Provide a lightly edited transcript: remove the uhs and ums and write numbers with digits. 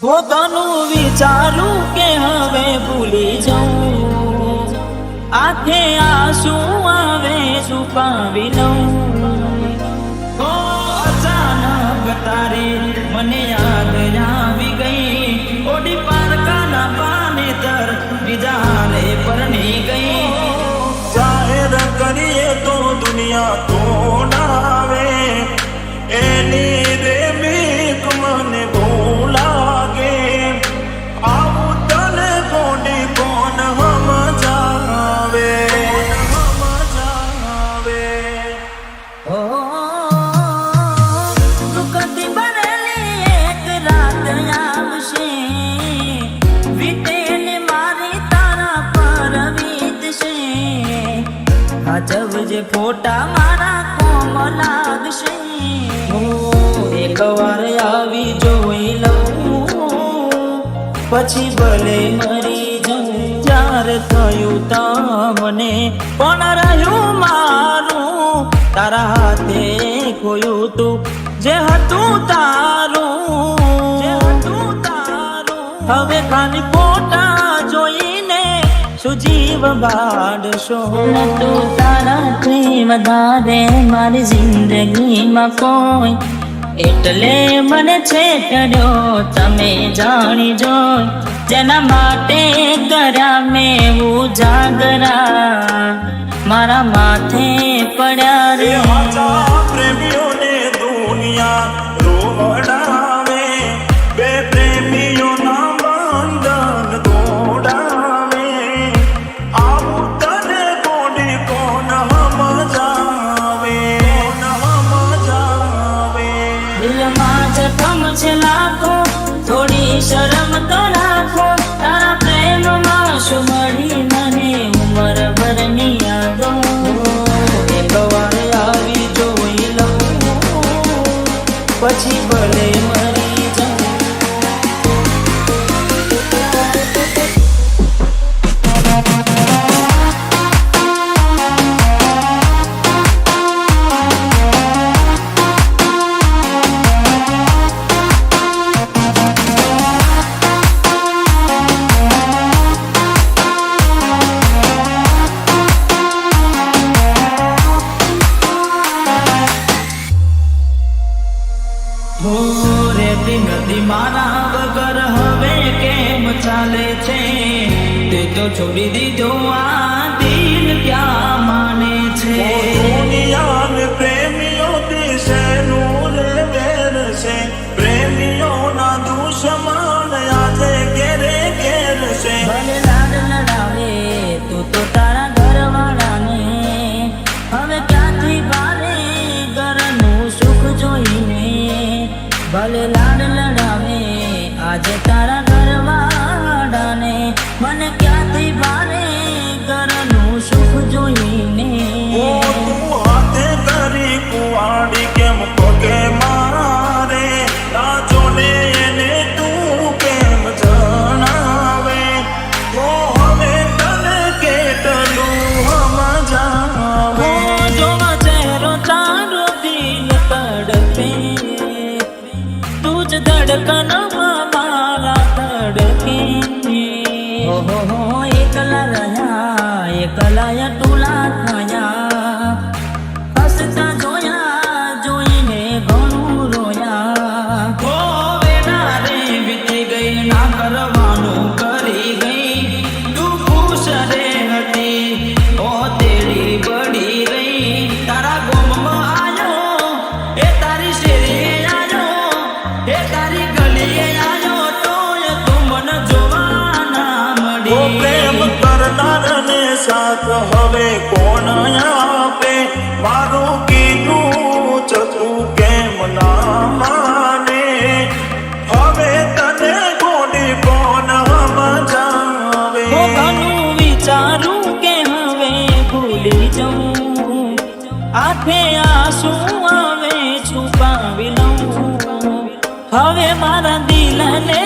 પોતાનું વિચારું કે હવે ભૂલી જાઉં, આંખે આંસુ આવે છુપાવી લઉં। અચાનક તારે મને યાદ આવી ગઈ, ઓડી પારકાના પાને તર બીજા હારે પરણી ગઈ। જાહેર કરીએ તો દુનિયા તોડાવે, એની રે બીક મને બહુ લાગે। આવું તને કોડી કોણ સમજાવે, સમજાવે। ઓ દુઃખથી ભરેલી એક રાત આવશે, વીતેને મારી તારા પર વીતશે। આજબ જે ફોટા મારા કોમ લાગશે, એક વાર આવી જોઈ લઉં, પછી ભલે મરી જાઉં। જ્યારે થયું તમને પણ રહ્યું મારું, તારા હાથે ખોયું તું જે હતું તારું, જે હતું તારું। હવે ખાલી ફોટા જોઈને સુજીવ બાળશો, તું તારાથી વધારે મારી જિંદગીમાં કોઈ, એટલે મને છેતર્યો તમે જાણી જોઈ। જેના માટે કર્યા મેં ઉજાગરા, મારા માથે પડ્યા રે। સાચા પ્રેમીઓને દુનિયા રોવડાવે, બે પ્રેમીઓના બંધન તોડાવે। આવું તને કોડી કોણ સમજાવે, સમજાવે। દિલમાં જખમ છે લાખો, થોડી શરમ તો રાખો, તારા પ્રેમમાં શું મળી મને ઉંમર ભરની યાદો। એક વાર આવી જોઈ લઉં, પછી ભલે મરી જાઉં। રેતી નથી મારા વગર હવે કેમ ચાલે છે, તે તો છોડી દીધો આ દિલ ક્યાં માને છે। દુનિયાને પ્રેમીઓ દિશેનું રે વેર છે, પ્રેમીઓના દુશ્મન આજે ઘેરે ઘેર છે। ભલે લાડ લડાવે તું તો તારા ઘરવાળાને, હવે ક્યાંથી ભારે ઘરનું સુખ જોઈને। ભલે લાડ લડાવે આજે તારા ઘરવાળાને, મને ક્યાંથી ભારે ઘરનું સુખ જોઈને। ઓ તું હાથે કરી કુવાડી કેમ પગે મારે, રાજોને એને તું કેમ જણાવે। તો હવે તને કેટલું સમજાવે। જોવા ચહેરો તારો દિલ તડપે, તું જ ધડકનમાં મારા ધડકે। ઓહો એકલા રહ્યા એકલા ટુલા થયા, હસતા જોયા જોઈને ઘણું રોયા। વેના રે વીતી ગઈ ના કરવાનું કરી ગઈ, તું ખુશ રે હતી ઓ તેડી બળી રહી। તારા ગોમમાં આયો એ તારી શેરીએ આયો, એ તારી ગલીએ આયો, તોય તું મને જોવા ના ઓ મળી। પ્રેમ કરનારને સાથ હવે કોણ આપે, મારું કીધું ચતું કેમ ના માને। હવે તને કોડી કોણ સમજાવે, ઘણું વિચારું કે હવે ભૂલી જાઉં, આંખે આંસુ આવે છુપાવી લઉં। હવે મારા દિલને